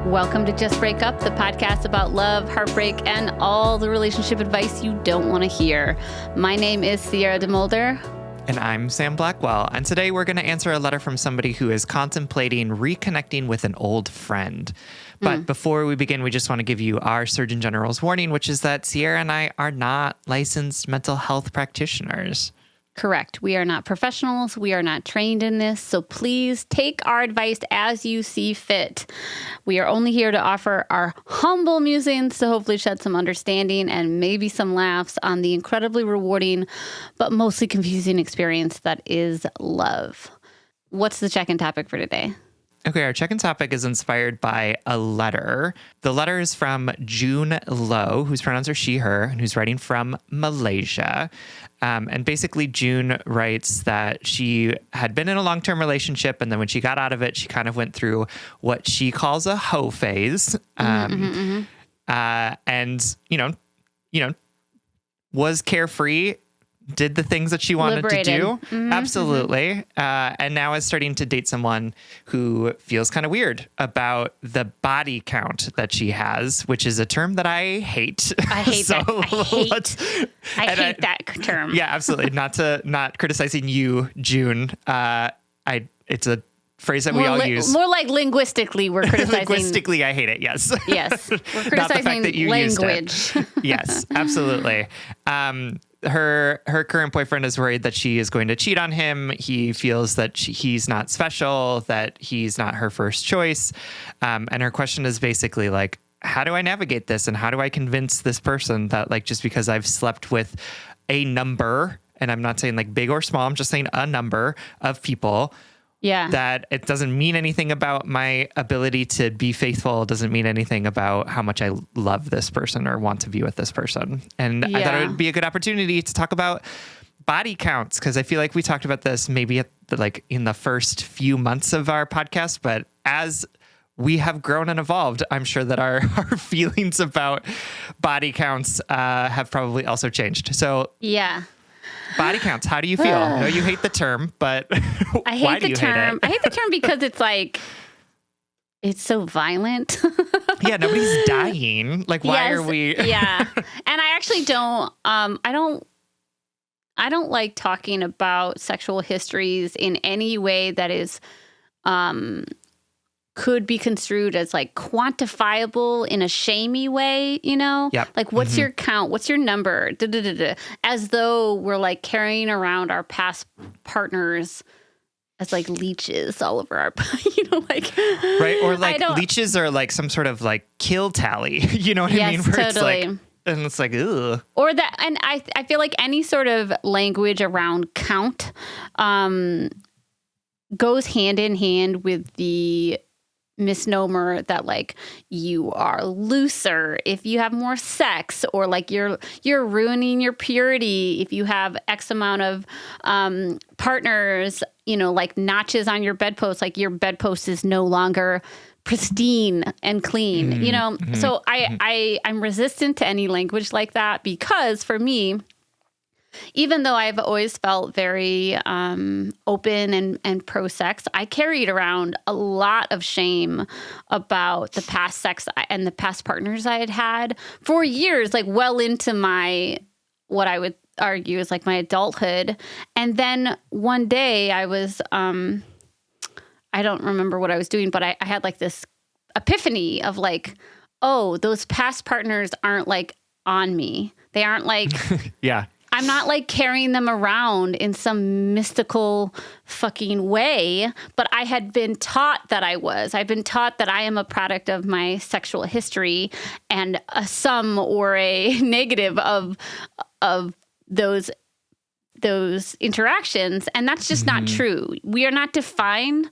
Welcome to Just Break Up, the podcast about love, heartbreak, and all the relationship advice you don't want to hear. My name is Sierra DeMulder. And I'm Sam Blackwell. And today we're going to answer a letter from somebody who is contemplating reconnecting with an old friend. But before we begin, we just want to give you our Surgeon General's warning, which is that Sierra and I are not licensed mental health practitioners. Correct. We are not professionals. We are not trained in this. So please take our advice as you see fit. We are only here to offer our humble musings to hopefully shed some understanding and maybe some laughs on the incredibly rewarding, but mostly confusing experience that is love. What's the check-in topic for today? Okay, our check-in topic is inspired by a letter. The letter is from June Lowe, whose pronouns are she, her, and who's writing from Malaysia. And basically, June writes that she had been in a long-term relationship, and then when she got out of it, she kind of went through what she calls a hoe phase. And, was carefree, did the things that she wanted Liberated. to do. Absolutely. And now is starting to date someone who feels kind of weird about the body count that she has, which is a term that I hate. I hate that. I hate that term. Yeah, absolutely. Not criticizing you, June. It's a phrase that we all use. More like linguistically, we're criticizing. Linguistically, I hate it. Yes. Yes. We're criticizing Not the fact that you language. used it. Yes, absolutely. Her current boyfriend is worried that she is going to cheat on him. He feels that he's not special, that he's not her first choice. And her question is basically like, how do I navigate this? And how do I convince this person that, like, just because I've slept with a number, and I'm not saying like big or small, I'm just saying a number of people, that it doesn't mean anything about my ability to be faithful. It doesn't mean anything about how much I love this person or want to be with this person. And I thought it would be a good opportunity to talk about body counts, because I feel like we talked about this maybe in the first few months of our podcast, but as we have grown and evolved, I'm sure that our feelings about body counts have probably also changed. So body counts. How do you feel? I know you hate the term, but why do you hate it? I hate the term because it's like, it's so violent. Yeah, nobody's dying. Like, why are we? Yeah. And I actually don't, I don't like talking about sexual histories in any way that is, could be construed as like quantifiable in a shamey way, you know? Yep. Like, what's your count? What's your number? As though we're like carrying around our past partners as like leeches all over our, like. Right. Or like leeches are like some sort of like kill tally. You know what I mean? Where totally. It's like, and it's like, ugh. Or that, and I feel like any sort of language around count goes hand in hand with the misnomer that like you are looser if you have more sex, or like you're ruining your purity if you have X amount of partners, like notches on your bedpost, like your bedpost is no longer pristine and clean, So I'm resistant to any language like that, because for me, even though I've always felt very open and pro-sex, I carried around a lot of shame about the past sex and the past partners I had had for years, like well into what I would argue is like my adulthood. And then one day I was, I don't remember what I was doing, but I had like this epiphany of like, oh, those past partners aren't like on me. They aren't like... Yeah. I'm not like carrying them around in some mystical fucking way, but I had been taught that I was. I've been taught that I am a product of my sexual history and a sum or a negative of those interactions. And that's just not true. We are not defined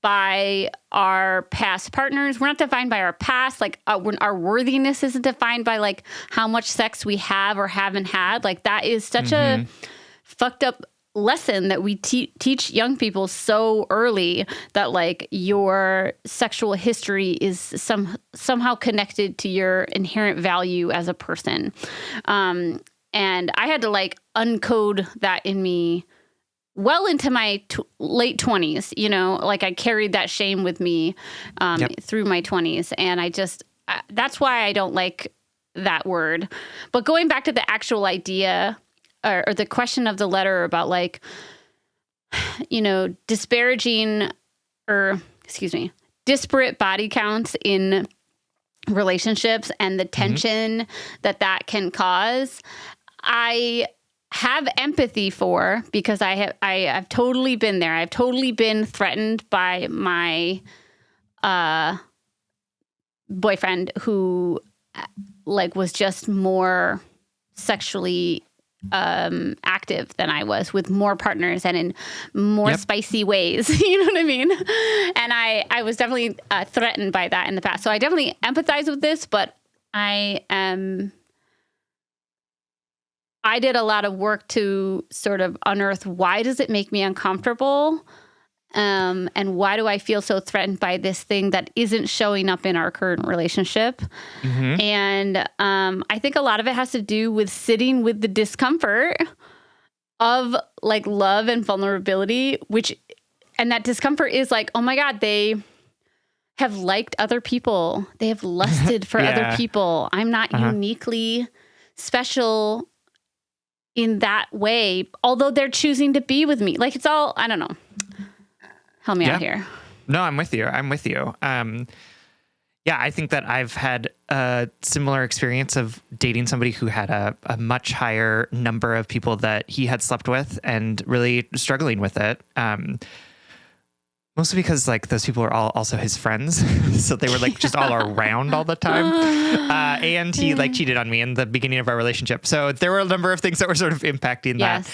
by our past partners. We're not defined by our past. Like our worthiness isn't defined by like how much sex we have or haven't had. Like that is such a fucked up lesson that we teach young people so early, that like your sexual history is somehow connected to your inherent value as a person. And I had to like uncode that in me well into my late 20s, you know, like I carried that shame with me through my 20s. And that's why I don't like that word. But going back to the actual idea or the question of the letter about like, you know, disparate body counts in relationships and the tension that can cause, I have empathy for, because I've totally been there. I've totally been threatened by my boyfriend who like was just more sexually active than I was, with more partners and in more spicy ways. You know what I mean? And I was definitely threatened by that in the past. So I definitely empathize with this, but I did a lot of work to sort of unearth, why does it make me uncomfortable? And why do I feel so threatened by this thing that isn't showing up in our current relationship? And I think a lot of it has to do with sitting with the discomfort of like love and vulnerability, and that discomfort is like, oh my God, they have liked other people. They have lusted for other people. I'm not uniquely special in that way, although they're choosing to be with me. Like, it's all, I don't know. Help me out here. No, I'm with you. I think that I've had a similar experience of dating somebody who had a much higher number of people that he had slept with and really struggling with it. Mostly because like those people are all also his friends. So they were like just all around all the time. And he like cheated on me in the beginning of our relationship. So there were a number of things that were sort of impacting that.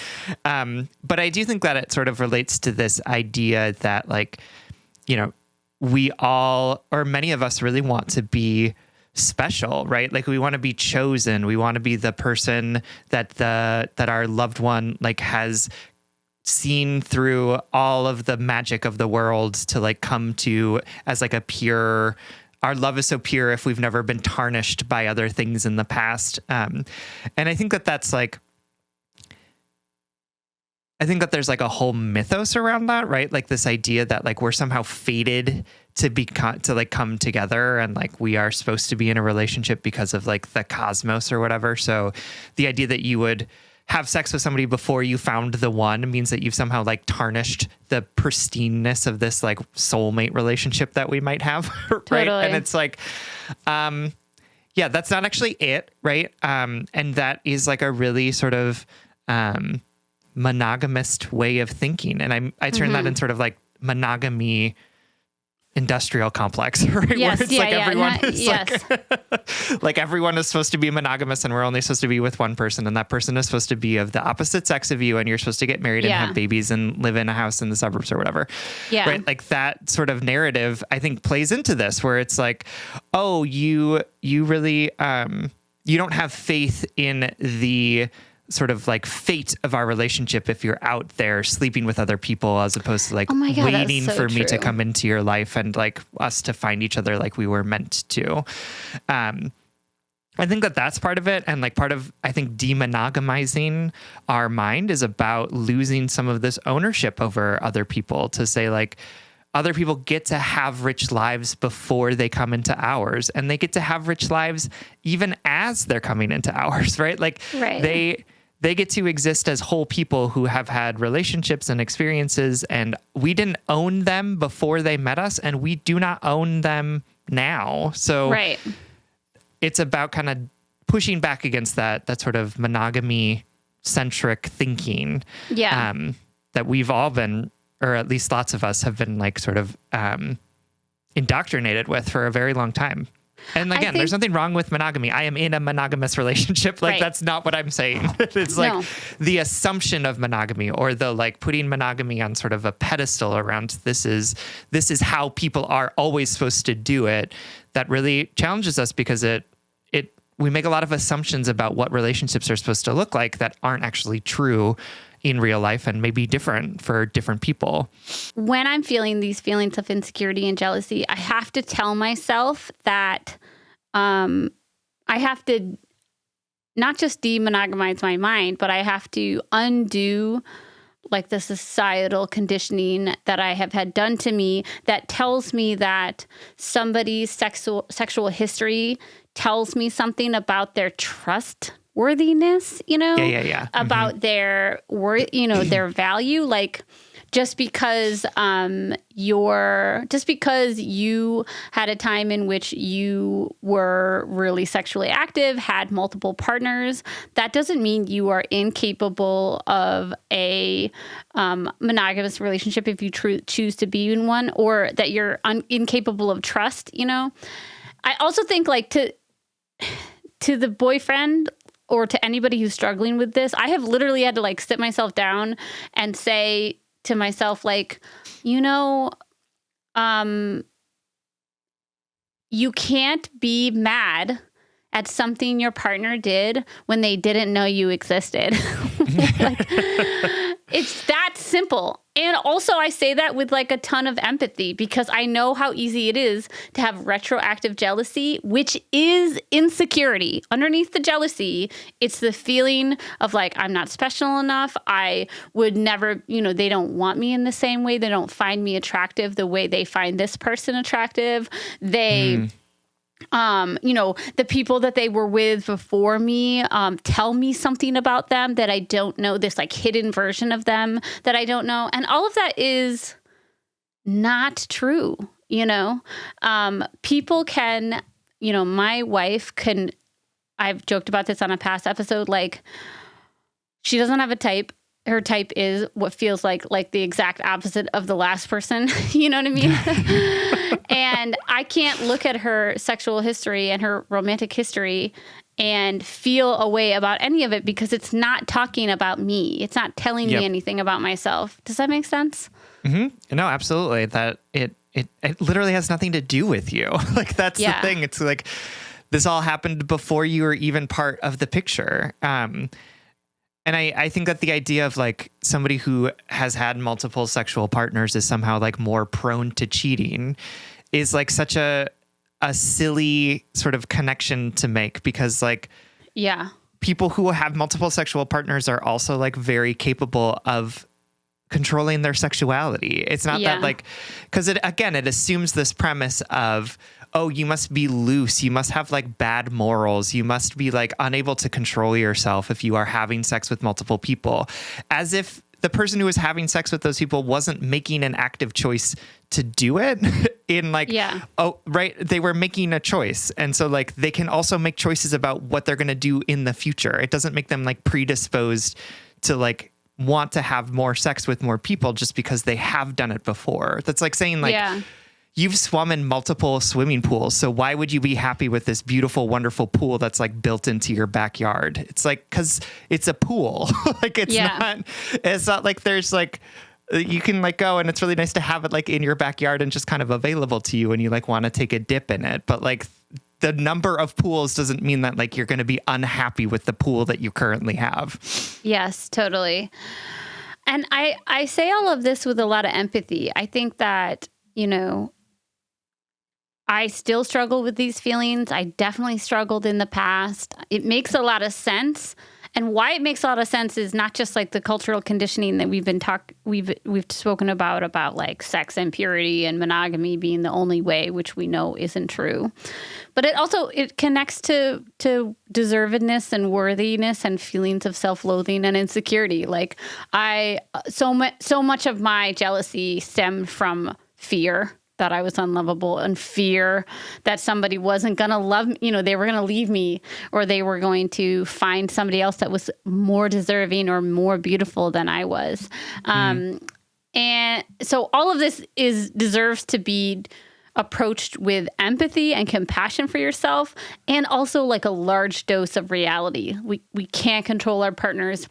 But I do think that it sort of relates to this idea that like, you know, we all, or many of us really want to be special, right? Like we want to be chosen. We want to be the person that our loved one like has seen through all of the magic of the world to like come to as like a pure, our love is so pure if we've never been tarnished by other things in the past. And I think that that's like, I think that there's like a whole mythos around that, right? Like this idea that like we're somehow fated to like come together and like we are supposed to be in a relationship because of like the cosmos or whatever. So the idea that you would have sex with somebody before you found the one means that you've somehow like tarnished the pristineness of this like soulmate relationship that we might have. Right. Totally. And it's like, that's not actually it. Right. And that is like a really sort of, monogamist way of thinking. And I turn that in sort of like monogamy industrial complex, right? Yes, where it's like everyone is like everyone is supposed to be monogamous and we're only supposed to be with one person and that person is supposed to be of the opposite sex of you and you're supposed to get married and have babies and live in a house in the suburbs or whatever. Yeah. Right? Like that sort of narrative I think plays into this where it's like, oh, you really you don't have faith in the sort of like fate of our relationship if you're out there sleeping with other people as opposed to like waiting for me to come into your life and like us to find each other like we were meant to. I think that that's part of it. And like part of, I think, demonogamizing our mind is about losing some of this ownership over other people to say like, other people get to have rich lives before they come into ours and they get to have rich lives even as they're coming into ours, right? Like they get to exist as whole people who have had relationships and experiences and we didn't own them before they met us and we do not own them now. So it's about kind of pushing back against that sort of monogamy centric thinking that we've all been, or at least lots of us have been like sort of indoctrinated with for a very long time. And again, there's nothing wrong with monogamy. I am in a monogamous relationship. Like that's not what I'm saying. It's like the assumption of monogamy or the like putting monogamy on sort of a pedestal around this is how people are always supposed to do it. That really challenges us because we make a lot of assumptions about what relationships are supposed to look like that aren't actually true in real life and maybe different for different people. When I'm feeling these feelings of insecurity and jealousy, I have to tell myself that I have to not just demonogamize my mind, but I have to undo like the societal conditioning that I have had done to me that tells me that somebody's sexual history tells me something about their trustworthiness, Yeah. about their worth, their value. Like, just because you had a time in which you were really sexually active, had multiple partners, that doesn't mean you are incapable of a monogamous relationship if you choose to be in one, or that you're incapable of trust. I also think, like, to the boyfriend or to anybody who's struggling with this, I have literally had to, like, sit myself down and say to myself, like, you can't be mad at something your partner did when they didn't know you existed. Like, it's that simple. And also, I say that with, like, a ton of empathy, because I know how easy it is to have retroactive jealousy, which is insecurity. Underneath the jealousy, it's the feeling of, like, I'm not special enough. I would never, they don't want me in the same way. They don't find me attractive the way they find this person attractive. They... the people that they were with before me tell me something about them that I don't know, this, like, hidden version of them that I don't know. And all of that is not true. People can, my wife can, I've joked about this on a past episode, like, she doesn't have a type. Her type is what feels like the exact opposite of the last person. You know what I mean? And I can't look at her sexual history and her romantic history and feel a way about any of it, because it's not talking about me. It's not telling me anything about myself. Does that make sense? Mm-hmm. No, absolutely. That it literally has nothing to do with you. Like, that's the thing. It's like, this all happened before you were even part of the picture. And I think that the idea of, like, somebody who has had multiple sexual partners is somehow, like, more prone to cheating is, like, such a silly sort of connection to make, because, like, people who have multiple sexual partners are also, like, very capable of controlling their sexuality. It's not that, like, because it assumes this premise of, oh, you must be loose. You must have, like, bad morals. You must be, like, unable to control yourself if you are having sex with multiple people, as if the person who was having sex with those people wasn't making an active choice to do it in, like, oh, right. They were making a choice. And so, like, they can also make choices about what they're going to do in the future. It doesn't make them, like, predisposed to, like, want to have more sex with more people just because they have done it before. That's like saying, like, you've swum in multiple swimming pools, so why would you be happy with this beautiful, wonderful pool that's, like, built into your backyard? It's like, because it's a pool. Like, it's not like there's, like, you can, like, go and it's really nice to have it, like, in your backyard and just kind of available to you when you, like, want to take a dip in it. But, like, the number of pools doesn't mean that, like, you're going to be unhappy with the pool that you currently have. Yes, totally. And I say all of this with a lot of empathy. I think that, I still struggle with these feelings. I definitely struggled in the past. It makes a lot of sense. And why it makes a lot of sense is not just, like, the cultural conditioning that we've spoken about, like, sex and purity and monogamy being the only way, which we know isn't true. But it connects to deservedness and worthiness and feelings of self-loathing and insecurity. Like, so much of my jealousy stemmed from fear that I was unlovable, and fear that somebody wasn't going to love me, they were going to leave me, or they were going to find somebody else that was more deserving or more beautiful than I was. And so all of this deserves to be approached with empathy and compassion for yourself, and also, like, a large dose of reality. We can't control our partners.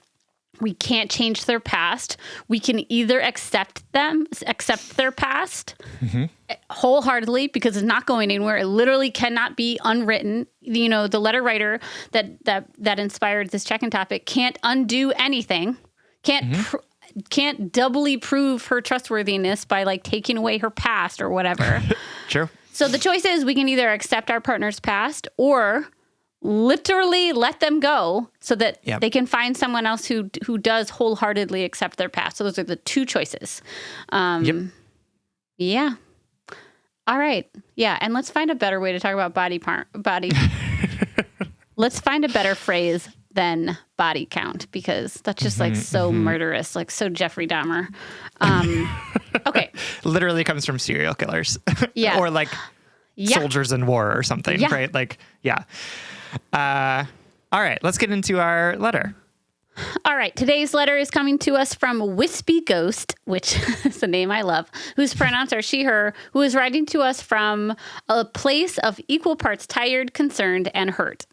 We can't change their past. We can either accept their past wholeheartedly, because it's not going anywhere. It literally cannot be unwritten. The letter writer that inspired this check-in topic can't undo anything. Can't doubly prove her trustworthiness by, like, taking away her past or whatever. True. So the choice is, we can either accept our partner's past or literally let them go so that Yep. they can find someone else who does wholeheartedly accept their past. So those are the two choices. Yep. Yeah. All right. Yeah. And let's find a better way to talk about body. Let's find a better phrase than body count, because that's just like so murderous, like so Jeffrey Dahmer. Okay. Literally comes from serial killers. Yeah. Or like soldiers in war or something, Yeah. right? Like, yeah. All right, let's get into our letter. All right. Today's letter is coming to us from Wispy Ghost, which is a name I love, whose pronouns are she, her, who is writing to us from a place of equal parts tired, concerned, and hurt.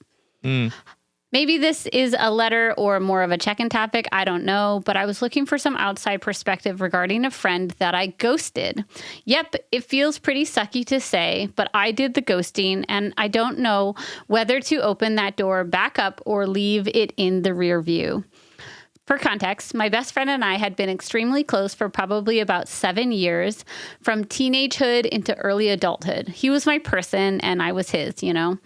Maybe this is a letter or more of a check-in topic. I don't know, but I was looking for some outside perspective regarding a friend that I ghosted. Yep, it feels pretty sucky to say, but I did the ghosting, and I don't know whether to open that door back up or leave it in the rear view. For context, my best friend and I had been extremely close for probably about 7 years, from teenagehood into early adulthood. He was my person, and I was his, you know.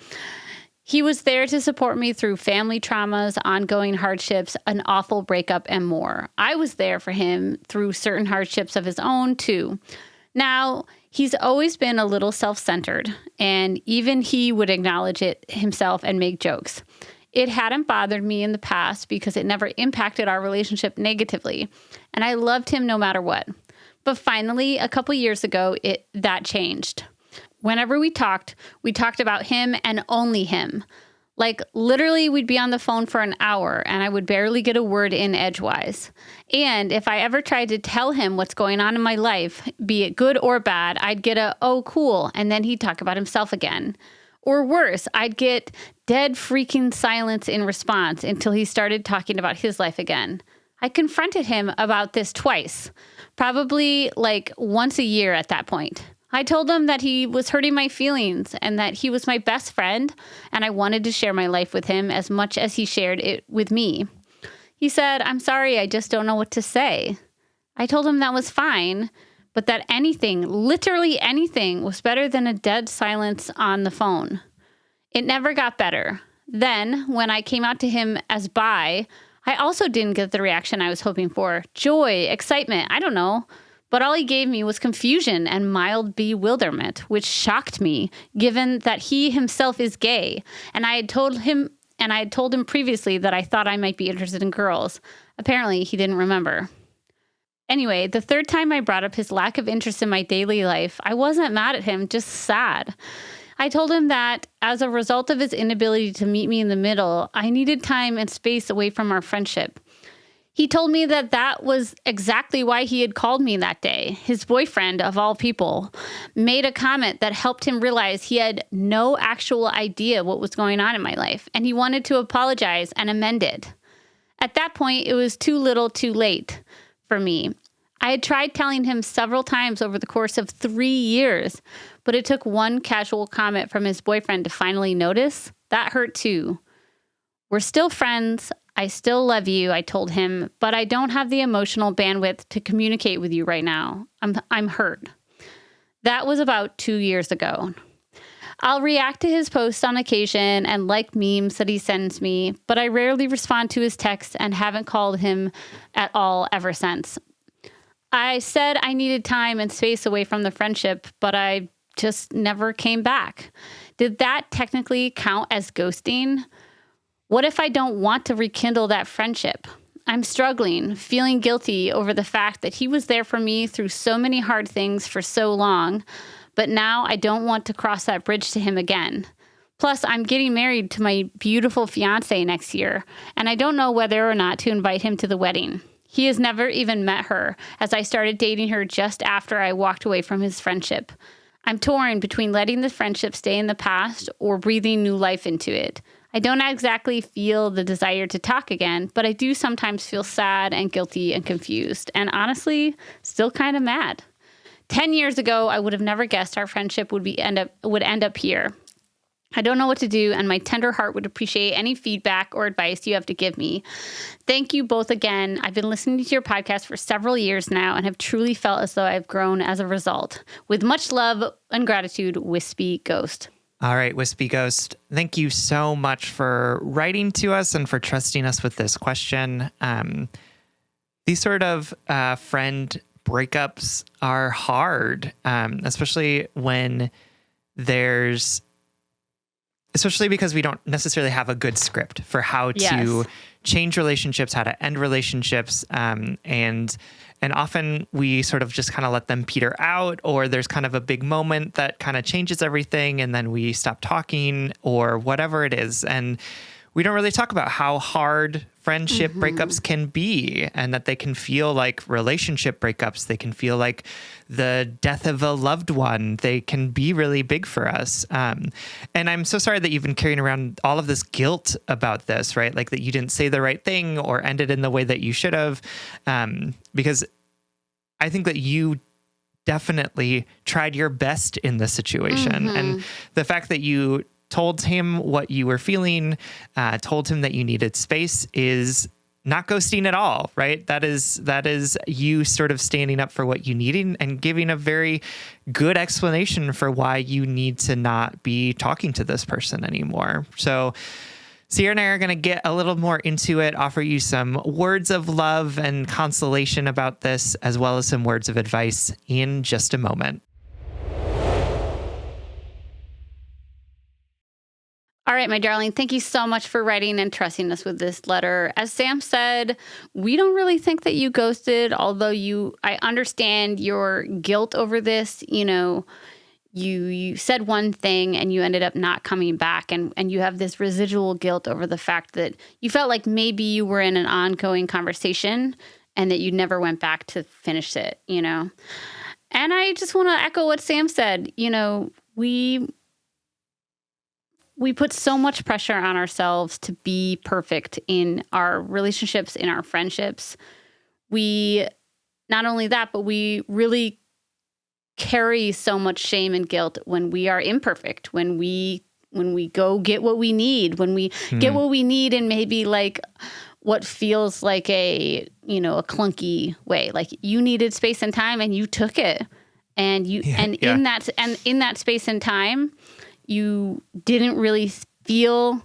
He was there to support me through family traumas, ongoing hardships, an awful breakup, and more. I was there for him through certain hardships of his own, too. Now, he's always been a little self-centered, and even he would acknowledge it himself and make jokes. It hadn't bothered me in the past because it never impacted our relationship negatively, and I loved him no matter what. But finally, a couple years ago, that changed. Whenever we talked about him and only him. Like, literally, we'd be on the phone for an hour, and I would barely get a word in edgewise. And if I ever tried to tell him what's going on in my life, be it good or bad, I'd get a, oh, cool, and then he'd talk about himself again. Or worse, I'd get dead freaking silence in response until he started talking about his life again. I confronted him about this twice, probably like once a year at that point. I told him that he was hurting my feelings and that he was my best friend, and I wanted to share my life with him as much as he shared it with me. He said, "I'm sorry, I just don't know what to say." I told him that was fine, but that anything, literally anything, was better than a dead silence on the phone. It never got better. Then, when I came out to him as bi, I also didn't get the reaction I was hoping for. Joy, excitement, I don't know. But all he gave me was confusion and mild bewilderment, which shocked me, given that he himself is gay. And I had told him previously that I thought I might be interested in girls. Apparently, he didn't remember. Anyway, the third time I brought up his lack of interest in my daily life, I wasn't mad at him, just sad. I told him that as a result of his inability to meet me in the middle, I needed time and space away from our friendship. He told me that that was exactly why he had called me that day. His boyfriend, of all people, made a comment that helped him realize he had no actual idea what was going on in my life, and he wanted to apologize and amend it. At that point, it was too little too late for me. I had tried telling him several times over the course of 3 years, but it took one casual comment from his boyfriend to finally notice. That hurt too. We're still friends. I still love you, I told him, but I don't have the emotional bandwidth to communicate with you right now. I'm hurt. That was about 2 years ago. I'll react to his posts on occasion and like memes that he sends me, but I rarely respond to his texts and haven't called him at all ever since. I said I needed time and space away from the friendship, but I just never came back. Did that technically count as ghosting? What if I don't want to rekindle that friendship? I'm struggling, feeling guilty over the fact that he was there for me through so many hard things for so long, but now I don't want to cross that bridge to him again. Plus, I'm getting married to my beautiful fiance next year, and I don't know whether or not to invite him to the wedding. He has never even met her, as I started dating her just after I walked away from his friendship. I'm torn between letting the friendship stay in the past or breathing new life into it. I don't exactly feel the desire to talk again, but I do sometimes feel sad and guilty and confused, and honestly, still kind of mad. 10 years ago, I would have never guessed our friendship would end up here. I don't know what to do, and my tender heart would appreciate any feedback or advice you have to give me. Thank you both again. I've been listening to your podcast for several years now and have truly felt as though I've grown as a result. With much love and gratitude, Wispy Ghost. All right, Wispy Ghost, thank you so much for writing to us and for trusting us with this question. These sort of friend breakups are hard, especially because we don't necessarily have a good script for how to change relationships, how to end relationships. And often we sort of just kind of let them peter out, or there's kind of a big moment that kind of changes everything, and then we stop talking or whatever it is. And we don't really talk about how hard friendship breakups can be, and that they can feel like relationship breakups. They can feel like the death of a loved one. They can be really big for us. And I'm so sorry that you've been carrying around all of this guilt about this, right? Like that you didn't say the right thing or end it in the way that you should have. Because I think that you definitely tried your best in this situation. And the fact that you told him what you were feeling, told him that you needed space is not ghosting at all, right? That is you sort of standing up for what you need and giving a very good explanation for why you need to not be talking to this person anymore. So Sierra and I are going to get a little more into it, offer you some words of love and consolation about this, as well as some words of advice in just a moment. All right, my darling, thank you so much for writing and trusting us with this letter. As Sam said, we don't really think that you ghosted, although I understand your guilt over this. You know, you said one thing and you ended up not coming back, and you have this residual guilt over the fact that you felt like maybe you were in an ongoing conversation and that you never went back to finish it, you know. And I just want to echo what Sam said. You know, we put so much pressure on ourselves to be perfect in our relationships, in our friendships. We, not only that, but we really carry so much shame and guilt when we are imperfect, when we go get what we need, when we get what we need in maybe like what feels like a clunky way. Like you needed space and time and you took it. And in that space and time, you didn't really feel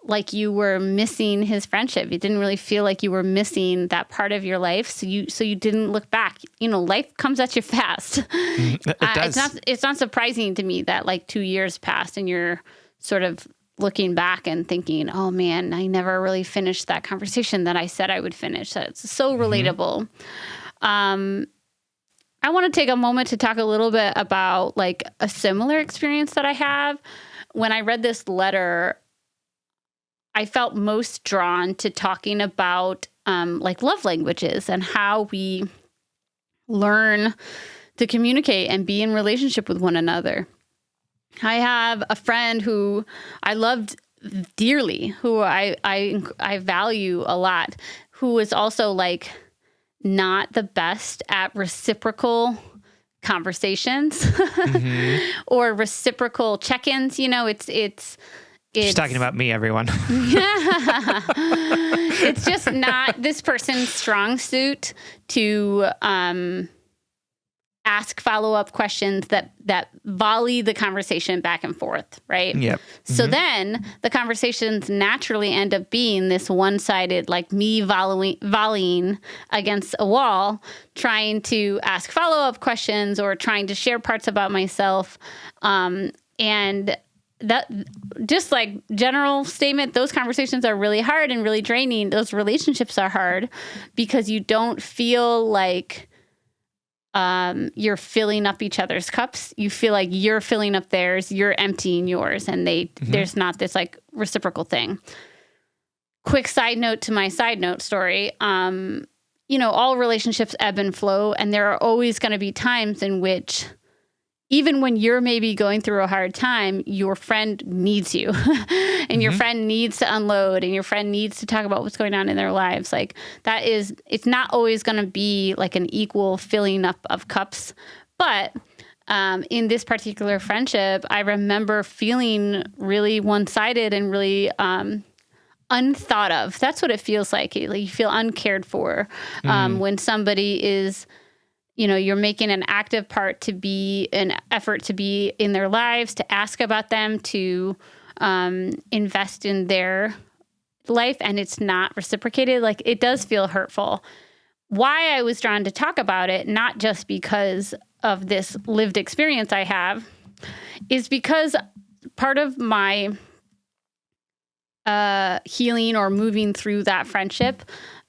like you were missing his friendship. You didn't really feel like you were missing that part of your life. So you didn't look back. You know, life comes at you fast. It does. It's not surprising to me that like 2 years passed and you're sort of looking back and thinking, oh man, I never really finished that conversation that I said I would finish. That's so relatable. I want to take a moment to talk a little bit about like a similar experience that I have. When I read this letter, I felt most drawn to talking about like love languages and how we learn to communicate and be in relationship with one another. I have a friend who I loved dearly, who I value a lot, who is also like not the best at reciprocal conversations or reciprocal check-ins. You know, it's She's talking about me, everyone. It's just not this person's strong suit to ask follow-up questions that volley the conversation back and forth, right? Yep. So then the conversations naturally end up being this one-sided, like me volleying against a wall, trying to ask follow-up questions or trying to share parts about myself. And that, just like general statement, those conversations are really hard and really draining. Those relationships are hard because you don't feel like you're filling up each other's cups. You feel like you're filling up theirs, you're emptying yours, and there's not this like reciprocal thing. Quick side note to my side note story. All relationships ebb and flow, and there are always going to be times in which, even when you're maybe going through a hard time, your friend needs you and your friend needs to unload and your friend needs to talk about what's going on in their lives. Like it's not always going to be like an equal filling up of cups. But in this particular friendship, I remember feeling really one-sided and really unthought of. That's what it feels like. You feel uncared for when somebody is you're making an active part to be an effort to be in their lives, to ask about them, to invest in their life, and it's not reciprocated. Like, it does feel hurtful. Why I was drawn to talk about it, not just because of this lived experience I have, is because part of my healing or moving through that friendship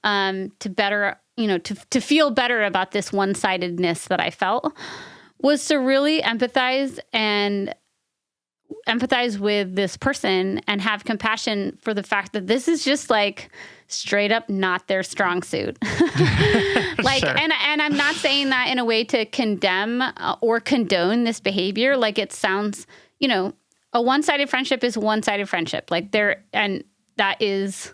to better, to feel better about this one-sidedness that I felt, was to really empathize with this person and have compassion for the fact that this is just like straight up not their strong suit. Like, sure. and I'm not saying that in a way to condemn or condone this behavior. Like, it sounds, a one-sided friendship is a one-sided friendship. Like, and that is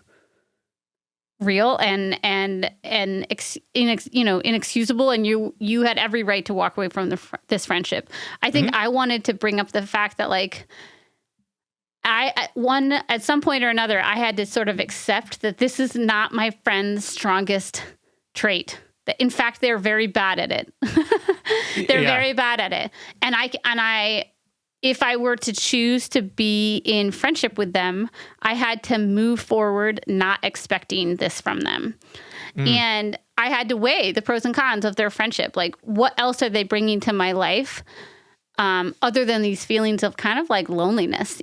real and inexcusable, and you had every right to walk away from this friendship. I think I wanted to bring up the fact that, like, at some point or another, I had to sort of accept that this is not my friend's strongest trait. That, in fact, they're very bad at it. They're very bad at it. And I, if I were to choose to be in friendship with them, I had to move forward not expecting this from them. And I had to weigh the pros and cons of their friendship. Like, what else are they bringing to my life other than these feelings of kind of like loneliness,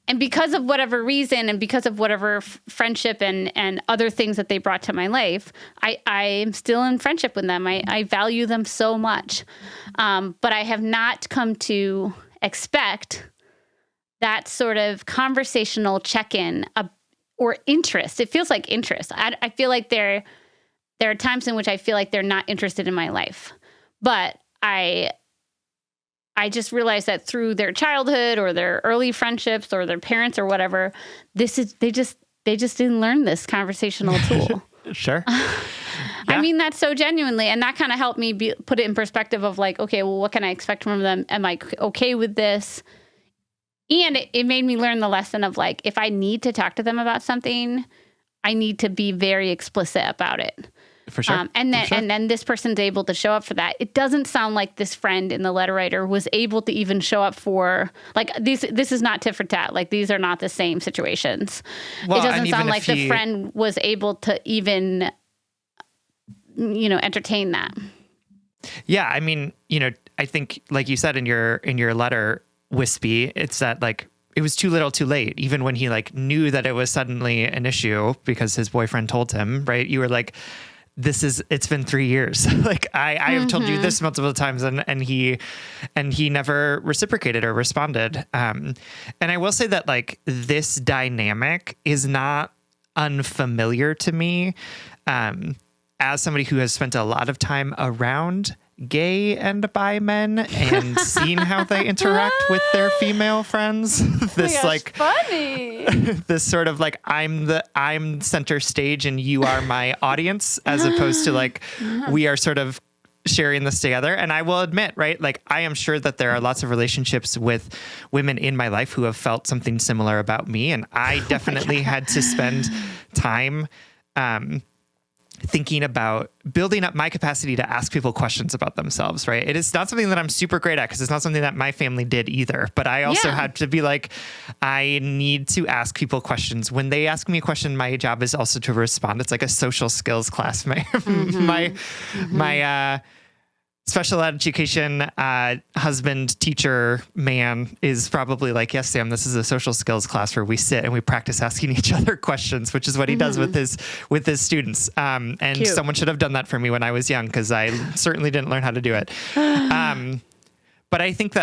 and because of whatever reason and because of whatever friendship and other things that they brought to my life, I am still in friendship with them. I value them so much. But I have not come to expect that sort of conversational check-in or interest. It feels like interest. I feel like there are times in which I feel like they're not interested in my life. But I just realized that through their childhood or their early friendships or their parents or whatever, they just didn't learn this conversational tool. Sure. I mean that so genuinely. And that kind of helped me put it in perspective of like, okay, well, what can I expect from them? Am I okay with this? And it made me learn the lesson of like, if I need to talk to them about something, I need to be very explicit about it. For sure. And then this person's able to show up for that. It doesn't sound like this friend in the letter writer was able to even show up for, like, this is not tit for tat. Like, these are not the same situations. Well, it doesn't sound like the friend was able to even, entertain that. Yeah. I mean, I think, like you said in your letter, Wispy, it's that, like, it was too little too late. Even when he, like, knew that it was suddenly an issue because his boyfriend told him, right? You were like, it's been 3 years. Like, I have told you this multiple times, and he never reciprocated or responded. And I will say that, like, this dynamic is not unfamiliar to me. As somebody who has spent a lot of time around gay and bi men and seen how they interact with their female friends. This funny. This sort of like, I'm center stage and you are my audience, as opposed to like, we are sort of sharing this together. And I will admit, right, like, I am sure that there are lots of relationships with women in my life who have felt something similar about me. And I definitely had to spend time, thinking about building up my capacity to ask people questions about themselves, right? It is not something that I'm super great at because it's not something that my family did either. But I also had to be like, I need to ask people questions. When they ask me a question, my job is also to respond. It's like a social skills class. My special education husband, teacher, man is probably like, yes, Sam, this is a social skills class where we sit and we practice asking each other questions, which is what he does with his students. And Cute. Someone should have done that for me when I was young, because I certainly didn't learn how to do it. But I think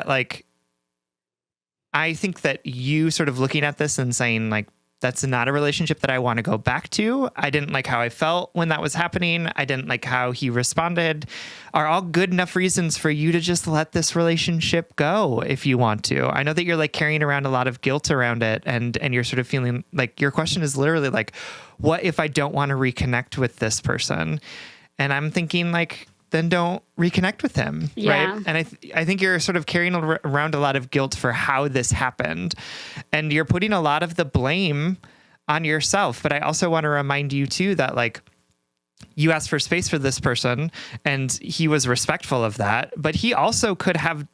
that you sort of looking at this and saying, like, that's not a relationship that I want to go back to. I didn't like how I felt when that was happening. I didn't like how he responded, are all good enough reasons for you to just let this relationship go if you want to. I know that you're like carrying around a lot of guilt around it, and you're sort of feeling like your question is literally like, what if I don't want to reconnect with this person? And I'm thinking, like, then don't reconnect with him, right? And I think you're sort of carrying around a lot of guilt for how this happened, and you're putting a lot of the blame on yourself. But I also want to remind you too that, like, you asked for space for this person and he was respectful of that, but he also could have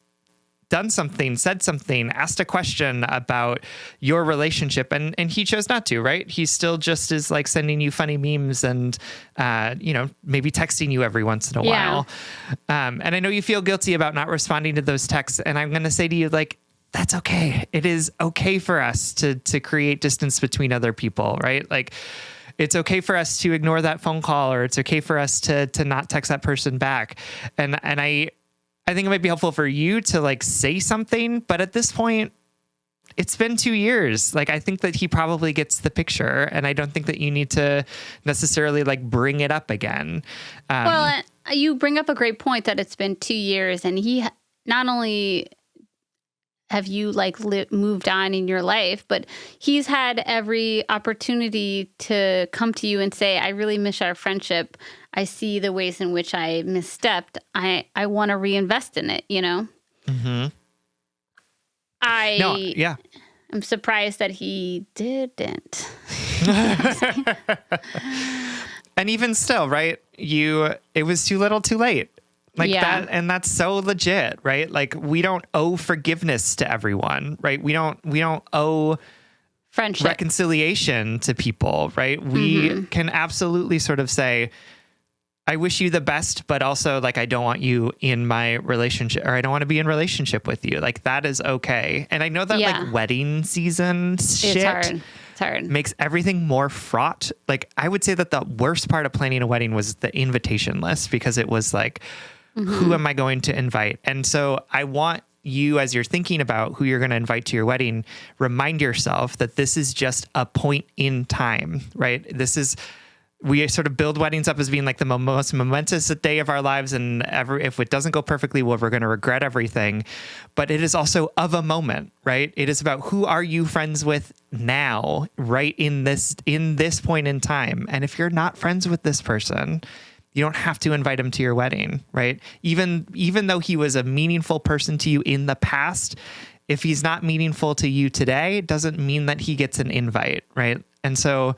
done something, said something, asked a question about your relationship, and he chose not to, right? He still just is like sending you funny memes and, maybe texting you every once in a while. And I know you feel guilty about not responding to those texts. And I'm going to say to you, like, that's okay. It is okay for us to create distance between other people, right? Like, it's okay for us to ignore that phone call, or it's okay for us to not text that person back. And I think it might be helpful for you to like say something, but at this point, it's been 2 years. Like, I think that he probably gets the picture, and I don't think that you need to necessarily like bring it up again. Well, you bring up a great point that it's been 2 years, and he not only have you like moved on in your life, but he's had every opportunity to come to you and say, I really miss our friendship. I see the ways in which I misstepped. I want to reinvest in it, you know? Mm-hmm. I'm surprised that he didn't. And even still, right? It was too little too late. Like that, and that's so legit, right? Like, we don't owe forgiveness to everyone, right? We don't owe friendship, reconciliation to people, right? We can absolutely sort of say, I wish you the best, but also like, I don't want you in my relationship, or I don't want to be in relationship with you. Like, that is okay. And I know that like wedding season shit It's hard. Makes everything more fraught. Like, I would say that the worst part of planning a wedding was the invitation list, because it was like, who am I going to invite? And so I want you, as you're thinking about who you're going to invite to your wedding, remind yourself that this is just a point in time, right? We sort of build weddings up as being like the most momentous day of our lives. And if it doesn't go perfectly, well, we're going to regret everything. But it is also of a moment, right? It is about who are you friends with now, right in this point in time. And if you're not friends with this person, you don't have to invite him to your wedding, right? Even though he was a meaningful person to you in the past, if he's not meaningful to you today, it doesn't mean that he gets an invite, right? And so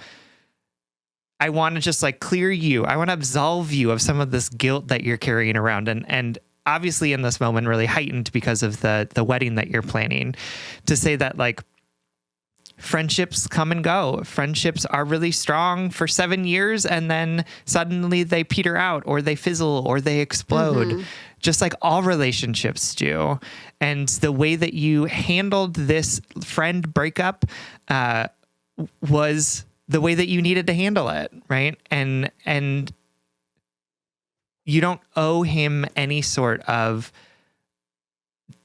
I want to just like clear you. I want to absolve you of some of this guilt that you're carrying around. And obviously in this moment, really heightened because of the wedding that you're planning, to say that like, friendships come and go. Friendships are really strong for 7 years, and then suddenly they peter out, or they fizzle, or they explode, just like all relationships do. And the way that you handled this friend breakup was the way that you needed to handle it, right? And you don't owe him any sort of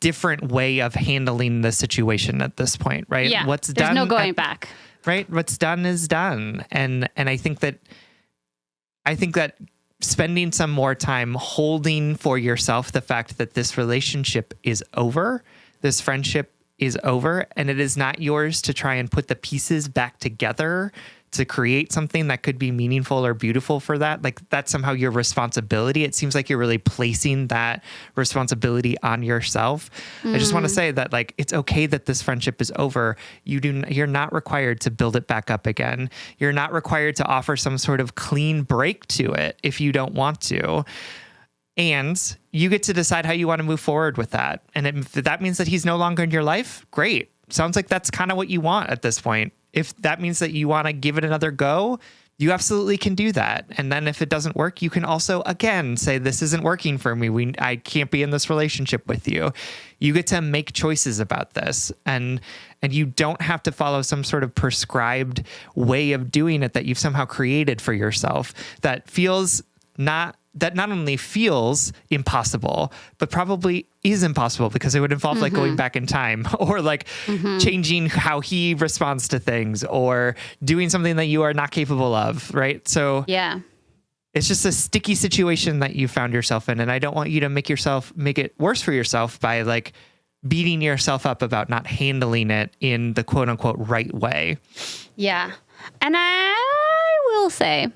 different way of handling the situation at this point, right? Yeah, What's there's done, no going back. Right? What's done is done. And I think that spending some more time holding for yourself the fact that this relationship is over, this friendship is over, and it is not yours to try and put the pieces back together to create something that could be meaningful or beautiful for that. Like, that's somehow your responsibility. It seems like you're really placing that responsibility on yourself. I just want to say that like, it's okay that this friendship is over. You're not required to build it back up again. You're not required to offer some sort of clean break to it if you don't want to. And you get to decide how you want to move forward with that. And if that means that he's no longer in your life, great. Sounds like that's kind of what you want at this point. If that means that you want to give it another go, you absolutely can do that. And then if it doesn't work, you can also, again, say, this isn't working for me. I can't be in this relationship with you. You get to make choices about this. And you don't have to follow some sort of prescribed way of doing it that you've somehow created for yourself that not only feels impossible, but probably is impossible, because it would involve like going back in time, or like changing how he responds to things, or doing something that you are not capable of. Right. So yeah, it's just a sticky situation that you found yourself in. And I don't want you to make it worse for yourself by like beating yourself up about not handling it in the quote unquote right way. Yeah. And I will say,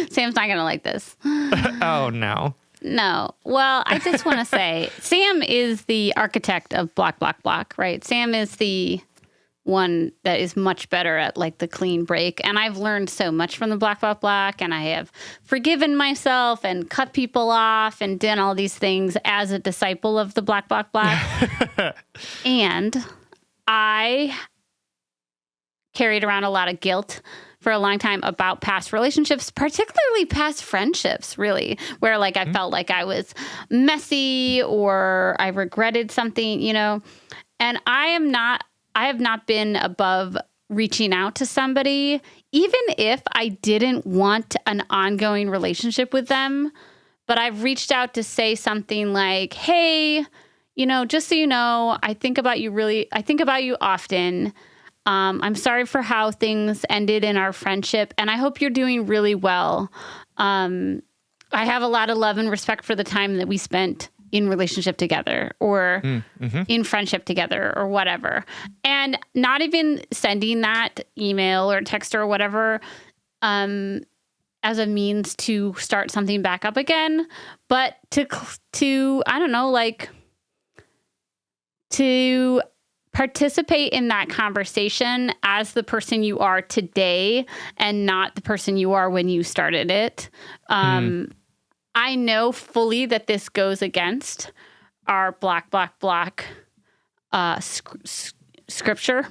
Sam's not going to like this. Oh, no. No. Well, I just want to say, Sam is the architect of block, block, block, right? Sam is the one that is much better at like the clean break. And I've learned so much from the Black, and I have forgiven myself and cut people off and done all these things as a disciple of the Black. And I carried around a lot of guilt for a long time about past relationships, particularly past friendships, really, where like I felt like I was messy or I regretted something, you know. And I have not been above reaching out to somebody, even if I didn't want an ongoing relationship with them. But I've reached out to say something like, hey, you know, just so you know, I think about you often. I'm sorry for how things ended in our friendship, and I hope you're doing really well. I have a lot of love and respect for the time that we spent in relationship together or in friendship together or whatever. And not even sending that email or text or whatever as a means to start something back up again, but to I don't know, like to participate in that conversation as the person you are today and not the person you are when you started it. I know fully that this goes against our Black scripture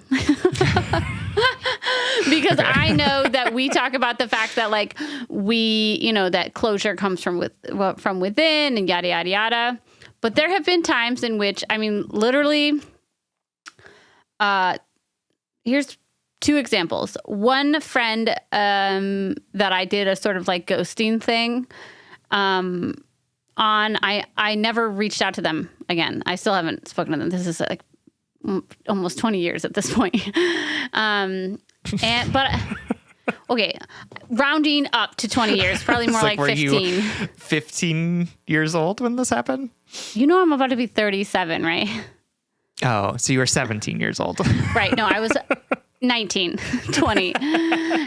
because I know that we talk about the fact that like we, you know, that closure comes from within and yada, yada, yada. But there have been times in which, I mean, literally, here's two examples. One friend that I did a sort of like ghosting thing I never reached out to them again. I still haven't spoken to them. This is like almost 20 years at this point. But okay, rounding up to 20 years, probably more like 15. Were you 15 years old when this happened? You know, I'm about to be 37, right? Oh, so you were 17 years old. Right. No, I was 19, 20.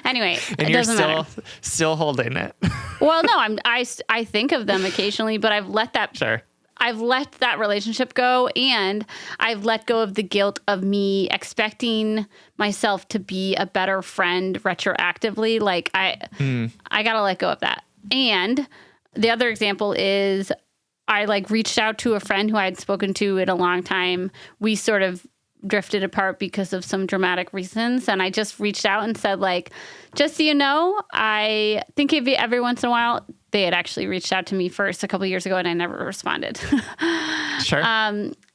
Anyway, and it doesn't matter. Still holding it. Well, no, I think of them occasionally, but I've let that relationship go, and I've let go of the guilt of me expecting myself to be a better friend retroactively. Like I got to let go of that. And the other example is I like reached out to a friend who I had spoken to in a long time. We sort of drifted apart because of some dramatic reasons. And I just reached out and said, like, just so you know, I think of you every once in a while. They had actually reached out to me first a couple of years ago and I never responded. Sure.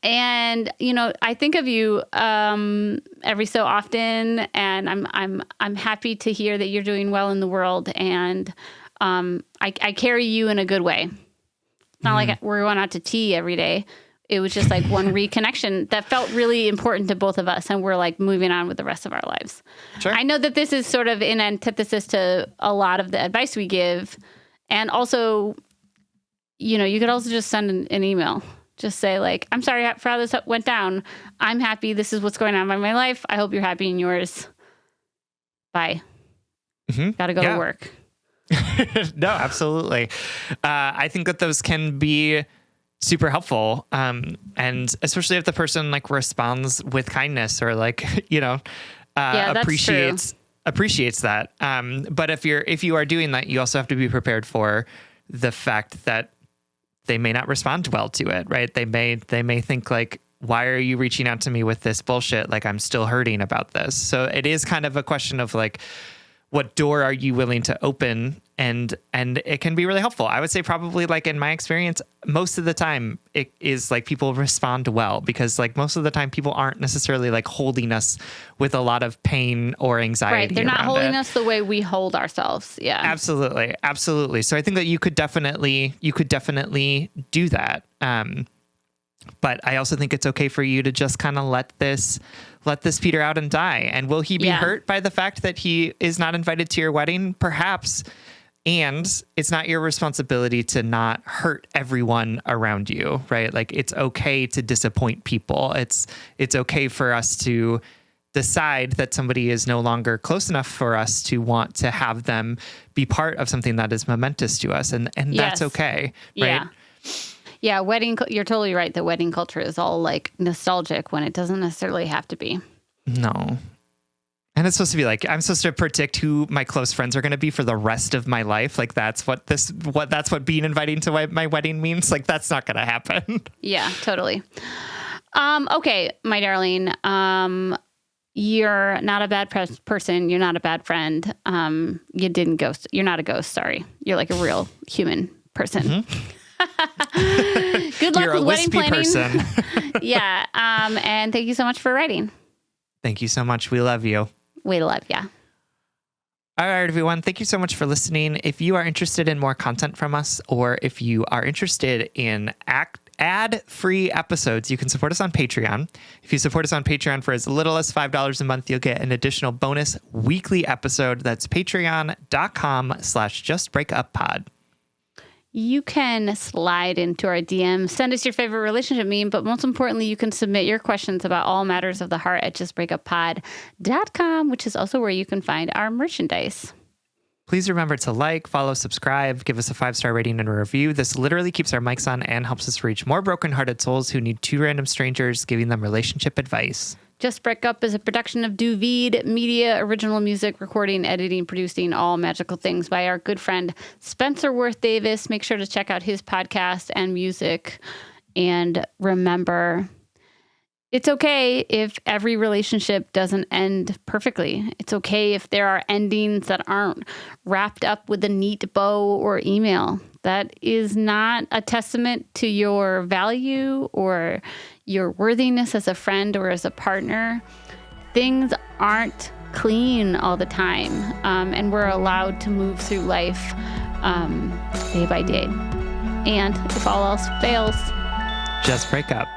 And you know, I think of you every so often, and I'm happy to hear that you're doing well in the world, and I carry you in a good way. It's not like we're going out to tea every day. It was just like one reconnection that felt really important to both of us, and we're like moving on with the rest of our lives. Sure. I know that this is sort of in antithesis to a lot of the advice we give. And also, you know, you could also just send an email. Just say like, I'm sorry for how this went down. I'm happy. This is what's going on in my life. I hope you're happy in yours. Bye. Got to go to work. No, absolutely. I think that those can be super helpful. And especially if the person like responds with kindness or like, you know, appreciates that. But if you are doing that, you also have to be prepared for the fact that they may not respond well to it, right? They may think like, why are you reaching out to me with this bullshit? Like I'm still hurting about this. So it is kind of a question of like, what door are you willing to open? And it can be really helpful. I would say probably like in my experience, most of the time it is like people respond well because like most of the time people aren't necessarily like holding us with a lot of pain or anxiety. Right. They're not holding us the way we hold ourselves. Yeah. Absolutely. Absolutely. So I think that you could definitely do that. But I also think it's okay for you to just kind of let this peter out and die. And will he be hurt by the fact that he is not invited to your wedding? Perhaps. And it's not your responsibility to not hurt everyone around you, right? Like it's okay to disappoint people. It's okay for us to decide that somebody is no longer close enough for us to want to have them be part of something that is momentous to us. And that's okay, right? Yeah. Yeah, you're totally right. The wedding culture is all like nostalgic when it doesn't necessarily have to be. No. And it's supposed to be like, I'm supposed to predict who my close friends are going to be for the rest of my life. Like that's what being invited to my wedding means. Like that's not going to happen. Yeah, totally. Okay, my darling. You're not a bad person. You're not a bad friend. You didn't ghost. You're not a ghost. Sorry. You're like a real human person. Mm-hmm. Good luck You're with a wedding planning. Person. Yeah. And thank you so much for writing. Thank you so much. We love you. We love ya. All right, everyone. Thank you so much for listening. If you are interested in more content from us, or if you are interested in ad-free episodes, you can support us on Patreon. If you support us on Patreon for as little as $5 a month, you'll get an additional bonus weekly episode. That's patreon.com/justbreakuppod. You can slide into our DM, send us your favorite relationship meme, but most importantly, you can submit your questions about all matters of the heart at justbreakuppod.com, which is also where you can find our merchandise. Please remember to like, follow, subscribe, give us a 5-star rating and a review. This literally keeps our mics on and helps us reach more brokenhearted souls who need 2 random strangers giving them relationship advice. Just Break Up is a production of Duvid Media, original music, recording, editing, producing, all magical things by our good friend Spencer Worth Davis. Make sure to check out his podcast and music. And remember, it's okay if every relationship doesn't end perfectly. It's okay if there are endings that aren't wrapped up with a neat bow or email. That is not a testament to your value or your worthiness as a friend or as a partner. Things aren't clean all the time, and we're allowed to move through life day by day. And if all else fails, just break up.